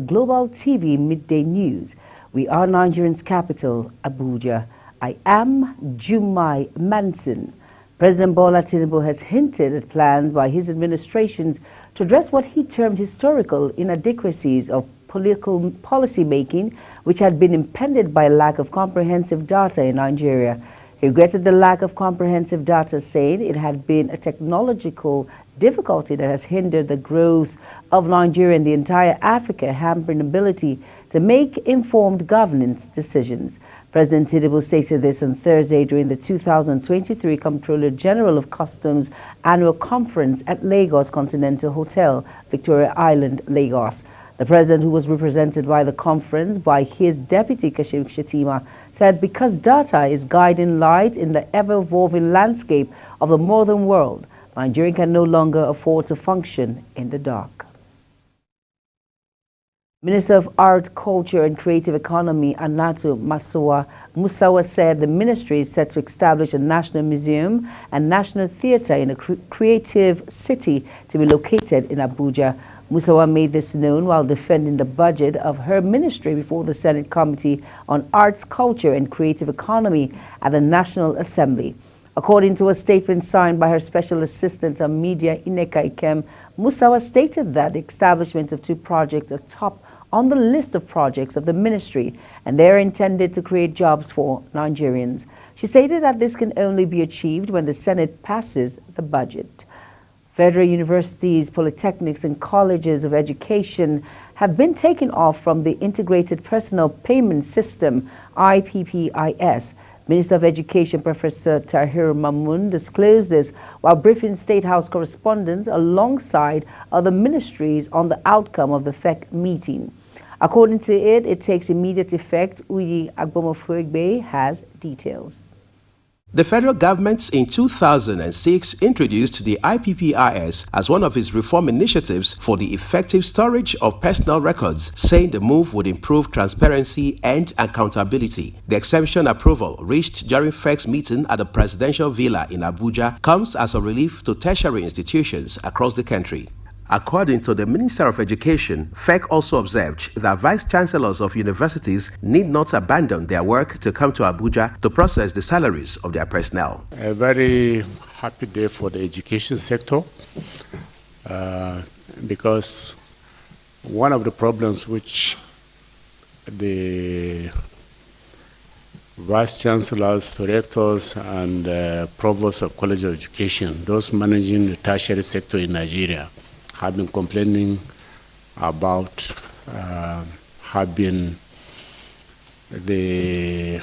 Global TV Midday News. We are Nigeria's capital, Abuja. I am Jumai Manson. President Bola Tinubu has hinted at plans by his administrations to address what he termed historical inadequacies of political policy making, which had been impeded by a lack of comprehensive data in Nigeria. He regretted the lack of comprehensive data, saying it had been a technological difficulty that has hindered the growth of Nigeria and the entire Africa, hampering ability to make informed governance decisions. President Tinubu stated this on Thursday during the 2023 Comptroller General of Customs Annual Conference at Lagos Continental Hotel, Victoria Island, Lagos. The president, who was represented by the conference by his deputy Kashim Shettima, said because data is guiding light in the ever-evolving landscape of the modern world, Nigeria can no longer afford to function in the dark. Minister of Art, Culture and Creative Economy, Annatu Musawa said the ministry is set to establish a national museum and national theatre in a creative city to be located in Abuja. Musawa made this known while defending the budget of her ministry before the Senate Committee on Arts, Culture and Creative Economy at the National Assembly. According to a statement signed by her Special Assistant on Media, Ineka Ikem, Musawa stated that the establishment of two projects are top on the list of projects of the ministry, and they are intended to create jobs for Nigerians. She stated that this can only be achieved when the Senate passes the budget. Federal universities, polytechnics and colleges of education have been taken off from the Integrated Personal Payment System, IPPIS. Minister of Education Professor Tahir Mamun disclosed this while briefing State House correspondents alongside other ministries on the outcome of the FEC meeting. According to it, it takes immediate effect. Uyi Agbomofuegbe has details. The federal government in 2006 introduced the IPPIS as one of its reform initiatives for the effective storage of personal records, saying the move would improve transparency and accountability. The exemption approval reached during FEC's meeting at the Presidential Villa in Abuja comes as a relief to tertiary institutions across the country. According to the Minister of Education, FEC also observed that vice-chancellors of universities need not abandon their work to come to Abuja to process the salaries of their personnel. A very happy day for the education sector because one of the problems which the vice-chancellors, rectors and provosts of college of education, those managing the tertiary sector in Nigeria, have been complaining about having the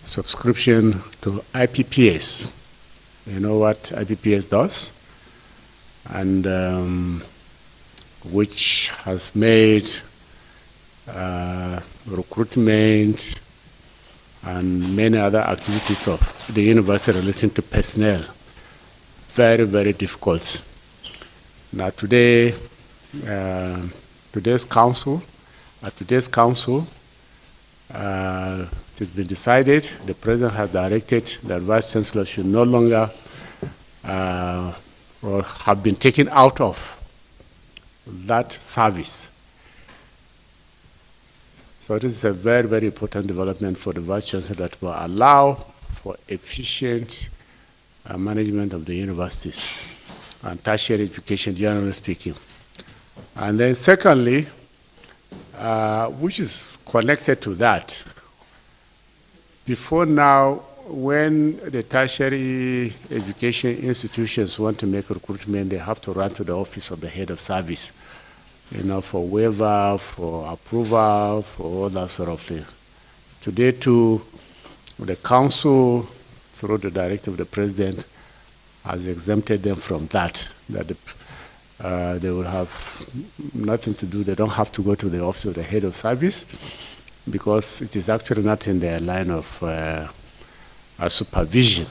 subscription to IPPS. You know what IPPS does? And which has made recruitment and many other activities of the university relating to personnel very, very difficult. Now today, today's council, it has been decided, the president has directed that vice chancellor should no longer or have been taken out of that service. So this is a very, very important development for the vice chancellor that will allow for efficient management of the universities and tertiary education, generally speaking. And then secondly, which is connected to that, before now, when the tertiary education institutions want to make recruitment, they have to run to the office of the head of service, for waiver, for approval, for all that sort of thing. Today too, the council, through the directive of the president, has exempted them from that they will have nothing to do. They don't have to go to the office of the head of service because it is actually not in their line of supervision.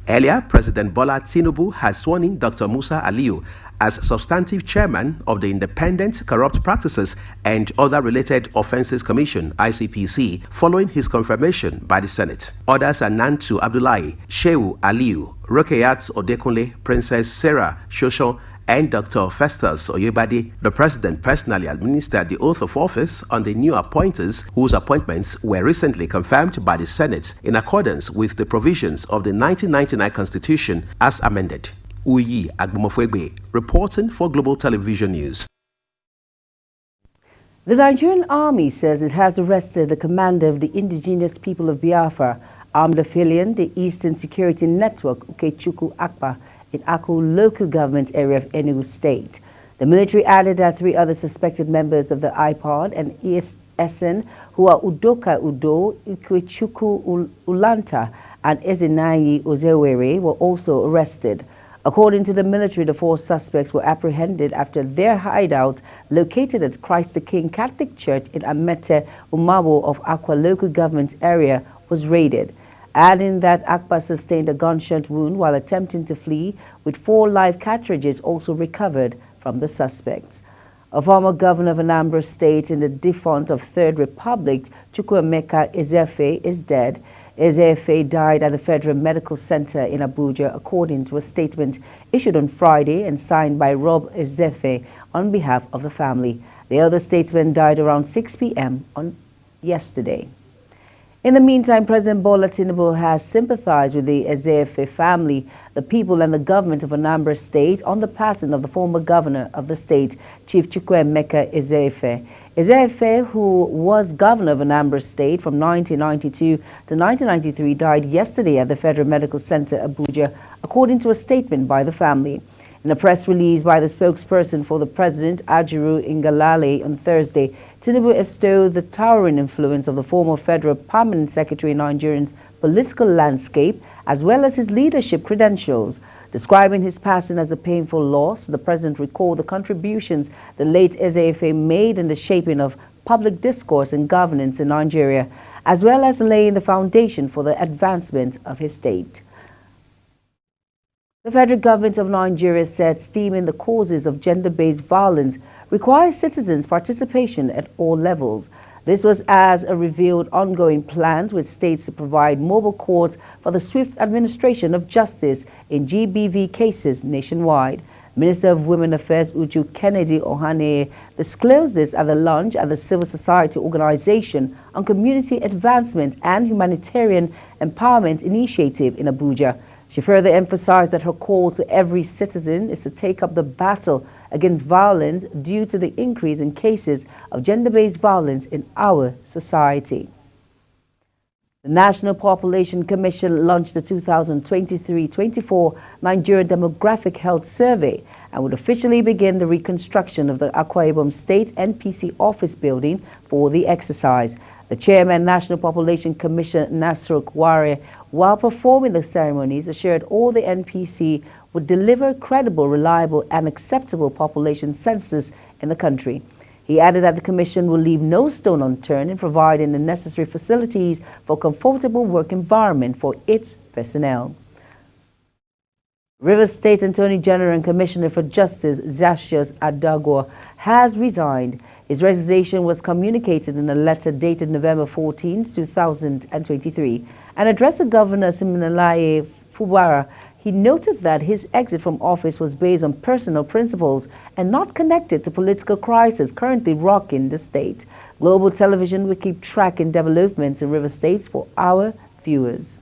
Earlier, President Bola Tinubu had sworn in Dr. Musa Aliyu as substantive chairman of the Independent Corrupt Practices and Other Related Offences Commission, ICPC, following his confirmation by the Senate. Others are Nantu Abdullahi, Shehu Aliyu, Rokayat Odekunle, Princess Sarah Shosho, and Dr. Festus Oyebade. The president personally administered the oath of office on the new appointees whose appointments were recently confirmed by the Senate in accordance with the provisions of the 1999 Constitution as amended. Uyi Agbomofwegbe, reporting for Global Television News. The Nigerian Army says it has arrested the commander of the indigenous people of Biafra, armed affiliate, the Eastern Security Network, Ukechukwu Akpa, in Aku local government area of Enugu State. The military added that 3 other suspected members of the IPOD and ESN, who are Udoka Udo, Ukechukwu Ulanta, and Ezenayi Ozewere, were also arrested. According to the military, the 4 suspects were apprehended after their hideout located at Christ the King Catholic Church in Amete Umabo of Akwa local government area was raided, adding that Akpa sustained a gunshot wound while attempting to flee, with 4 live cartridges also recovered from the suspects. A former governor of Anambra State in the defunct of Third Republic, Chukwuemeka Ezefe, is dead. Ezefe died at the Federal Medical Center in Abuja, according to a statement issued on Friday and signed by Rob Ezefe on behalf of the family. The elder statesman died around 6 p.m. on yesterday. In the meantime, President Bola Tinubu has sympathized with the Ezefe family, the people and the government of Anambra State on the passing of the former governor of the state, Chief Chukwuemeka Ezefe. Ezefe, who was governor of Anambra State from 1992 to 1993, died yesterday at the Federal Medical Center, Abuja, according to a statement by the family. In a press release by the spokesperson for the president, Ajiru Ngalale, on Thursday, Tinubu extolled the towering influence of the former Federal Permanent Secretary in Nigeria's political landscape, as well as his leadership credentials. Describing his passing as a painful loss, the president recalled the contributions the late Ezefe made in the shaping of public discourse and governance in Nigeria, as well as laying the foundation for the advancement of his state. The federal government of Nigeria said stemming the causes of gender-based violence requires citizens' participation at all levels. This was as a revealed ongoing plans with states to provide mobile courts for the swift administration of justice in GBV cases nationwide. Minister of Women Affairs Uju Kennedy Ohane disclosed this at the launch at the Civil Society Organization on Community Advancement and Humanitarian Empowerment Initiative in Abuja. She further emphasized that her call to every citizen is to take up the battle against violence due to the increase in cases of gender-based violence in our society. The National Population Commission launched the 2023-24 Nigeria Demographic Health Survey and would officially begin the reconstruction of the Akwa Ibom State NPC office building for the exercise. The chairman, National Population Commission Nasruk Ware, while performing the ceremonies, assured all the NPC would deliver credible, reliable, and acceptable population census in the country. He added that the commission will leave no stone unturned in providing the necessary facilities for a comfortable work environment for its personnel. Rivers State Attorney General and Commissioner for Justice Zacius Adagwa has resigned. His resignation was communicated in a letter dated November 14, 2023, and addressed to Governor Siminalayi Fubara. He noted that his exit from office was based on personal principles and not connected to political crisis currently rocking the state. Global Television will keep tracking developments in River States for our viewers.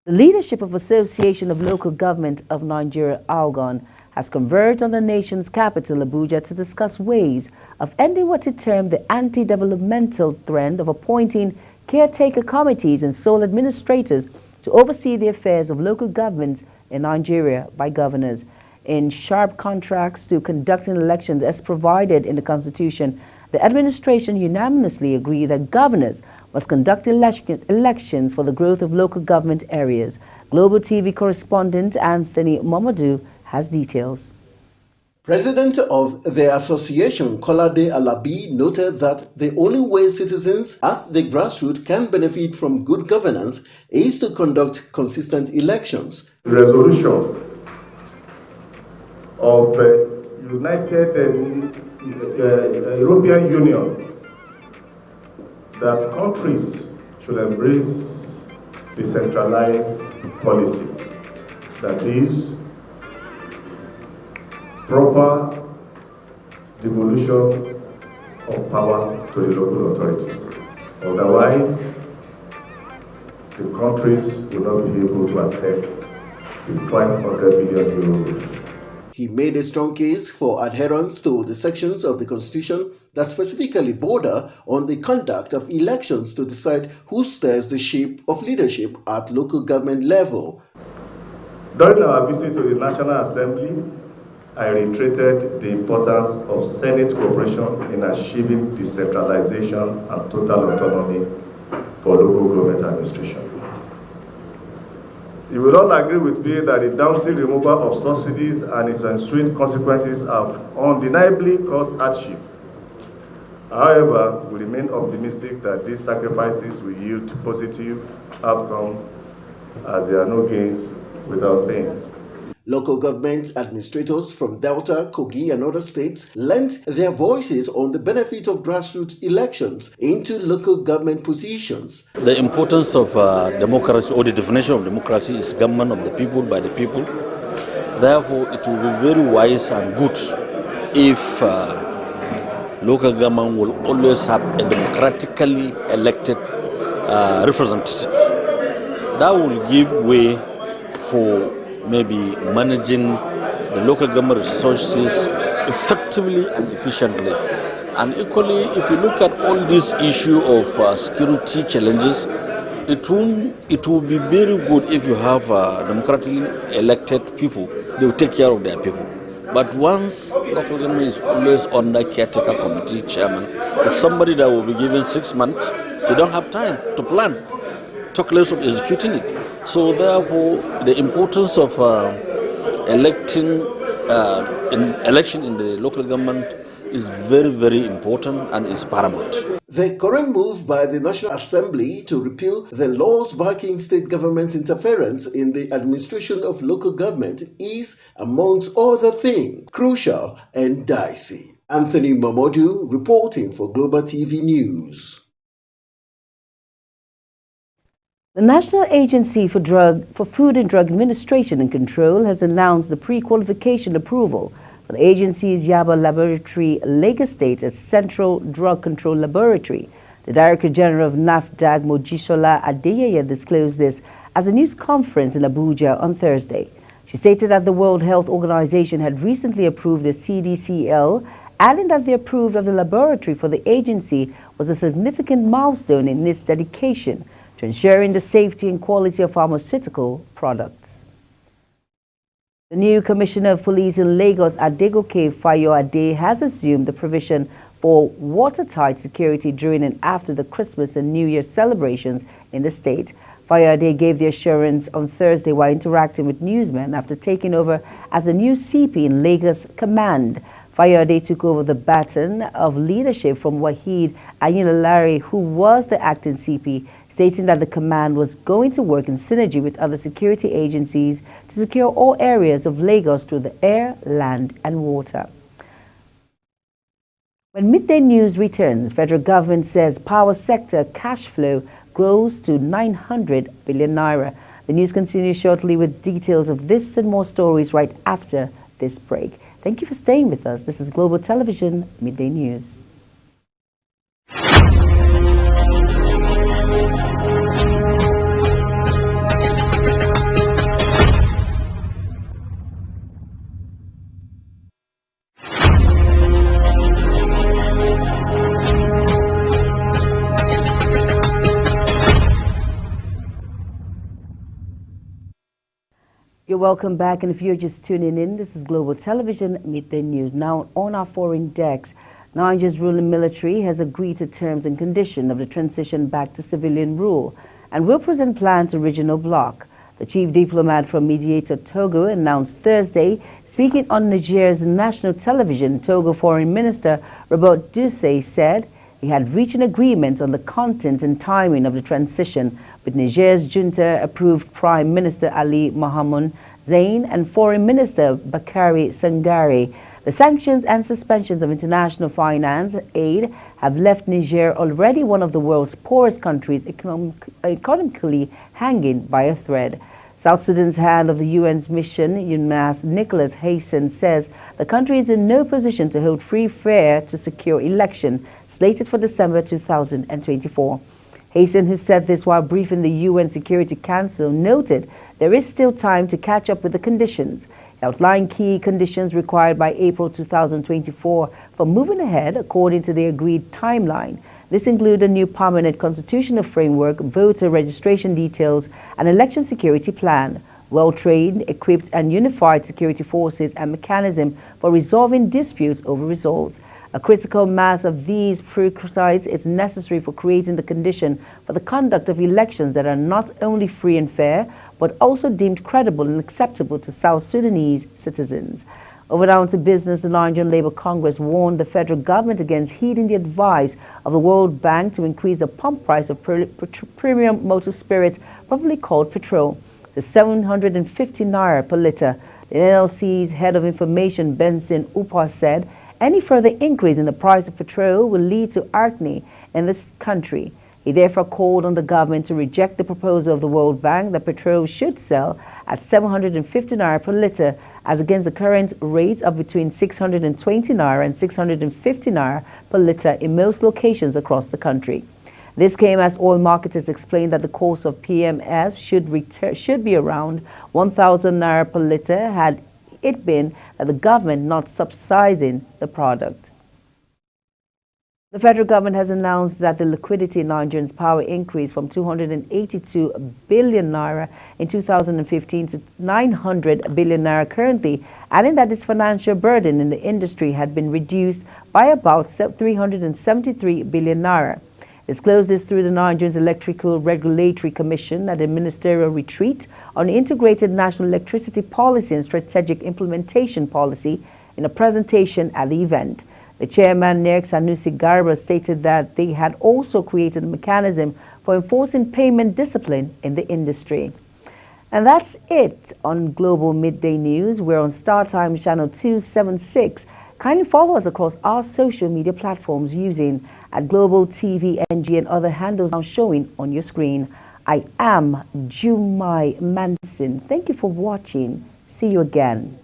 The leadership of Association of Local Government of Nigeria, ALGON, has converged on the nation's capital, Abuja, to discuss ways of ending what it termed the anti-developmental trend of appointing caretaker committees and sole administrators to oversee the affairs of local governments in Nigeria by governors. In sharp contrast to conducting elections as provided in the Constitution, the administration unanimously agreed that governors must conduct elections for the growth of local government areas. Global TV correspondent Anthony Momodu has details. President of the association, Kolade Alabi, noted that the only way citizens at the grassroots can benefit from good governance is to conduct consistent elections. The resolution of United European Union that countries should embrace decentralized policy, that is, proper devolution of power to the local authorities. Otherwise, the countries will not be able to access the 500 billion euros. He made a strong case for adherence to the sections of the Constitution that specifically border on the conduct of elections to decide who steers the ship of leadership at local government level. During our visit to the National Assembly, I reiterated the importance of Senate cooperation in achieving decentralization and total autonomy for local government administration. You will all agree with me that the daunting removal of subsidies and its ensuing consequences have undeniably caused hardship. However, we remain optimistic that these sacrifices will yield positive outcomes, as there are no gains without pains. Local government administrators from Delta, Kogi and other states lent their voices on the benefit of grassroots elections into local government positions. The importance of democracy, or the definition of democracy, is government of the people, by the people. Therefore, it will be very wise and good if local government will always have a democratically elected representative. That will give way for maybe managing the local government resources effectively and efficiently. And equally, if you look at all this issue of security challenges, it will be very good if you have democratically elected people. They will take care of their people. But once local government is always under caretaker committee chairman, it's somebody that will be given 6 months, they don't have time to plan, talk less of executing it. So therefore, the importance of election in the local government is very, very important and is paramount. The current move by the National Assembly to repeal the laws backing state government's interference in the administration of local government is, amongst other things, crucial and dicey. Anthony Mamodu reporting for Global TV News. The National Agency for Food and Drug Administration and Control has announced the pre-qualification approval for the agency's Yaba Laboratory, Lagos State, as Central Drug Control Laboratory. The Director General of NAFDAC, Mojisola Adeyeye, disclosed this at a news conference in Abuja on Thursday. She stated that the World Health Organization had recently approved the CDCL, adding that the approval of the laboratory for the agency was a significant milestone in its dedication to ensuring the safety and quality of pharmaceutical products. The new Commissioner of Police in Lagos, Adegoke Fayoade, has assumed the provision for watertight security during and after the Christmas and New Year celebrations in the state. Fayoade gave the assurance on Thursday while interacting with newsmen after taking over as the new CP in Lagos Command. Fayoade took over the baton of leadership from Wahid Ayilalari, who was the acting CP, stating that the command was going to work in synergy with other security agencies to secure all areas of Lagos through the air, land and water. When Midday News returns, federal government says power sector cash flow grows to 900 billion naira. The news continues shortly with details of this and more stories right after this break. Thank you for staying with us. This is Global Television Midday News. You're welcome back, and if you're just tuning in, this is Global Television Midday News. Now, on our foreign decks, Nigeria's ruling military has agreed to terms and conditions of the transition back to civilian rule and will present plans to regional bloc. The chief diplomat from mediator Togo announced Thursday, speaking on Nigeria's national television. Togo Foreign Minister Robert Duse said he had reached an agreement on the content and timing of the transition with Niger's junta-approved Prime Minister Ali Mohamed Zain and Foreign Minister Bakari Sangare. The sanctions and suspensions of international finance aid have left Niger, already one of the world's poorest countries, economically hanging by a thread. South Sudan's head of the UN's mission, UNMAS, Nicholas Hayson, says the country is in no position to hold free, fair to secure election slated for December 2024. Hayson, who said this while briefing the UN Security Council, noted there is still time to catch up with the conditions. He outlined key conditions required by April 2024 for moving ahead according to the agreed timeline. This includes a new permanent constitutional framework, voter registration details, an election security plan, well-trained, equipped and unified security forces and mechanism for resolving disputes over results. A critical mass of these prerequisites is necessary for creating the condition for the conduct of elections that are not only free and fair, but also deemed credible and acceptable to South Sudanese citizens. Over down to business, the Nigerian Labour Congress warned the federal government against heeding the advice of the World Bank to increase the pump price of premium motor spirit, probably called petrol, to 750 naira per litre. The NLC's head of information, Benson Upah, said any further increase in the price of petrol will lead to anarchy in this country. He therefore called on the government to reject the proposal of the World Bank that petrol should sell at 750 naira per litre, as against the current rate of between 620 naira and 650 naira per litre in most locations across the country. This came as oil marketers explained that the cost of PMS should be around 1,000 naira per litre had it been that the government not subsidizing the product. The federal government has announced that the liquidity in Nigerians' power increased from 282 billion naira in 2015 to 900 billion naira currently, adding that its financial burden in the industry had been reduced by about 373 billion naira. Disclosed this through the Nigerian Electrical Regulatory Commission at a ministerial retreat on integrated national electricity policy and strategic implementation policy in a presentation at the event. The chairman, NERC Sanusi Garba, stated that they had also created a mechanism for enforcing payment discipline in the industry. And that's it on Global Midday News. We're on StarTimes channel 276. Kindly follow us across our social media platforms using at Global TV NG and other handles now showing on your screen. I am Jumai Manson. Thank you for watching. See you again.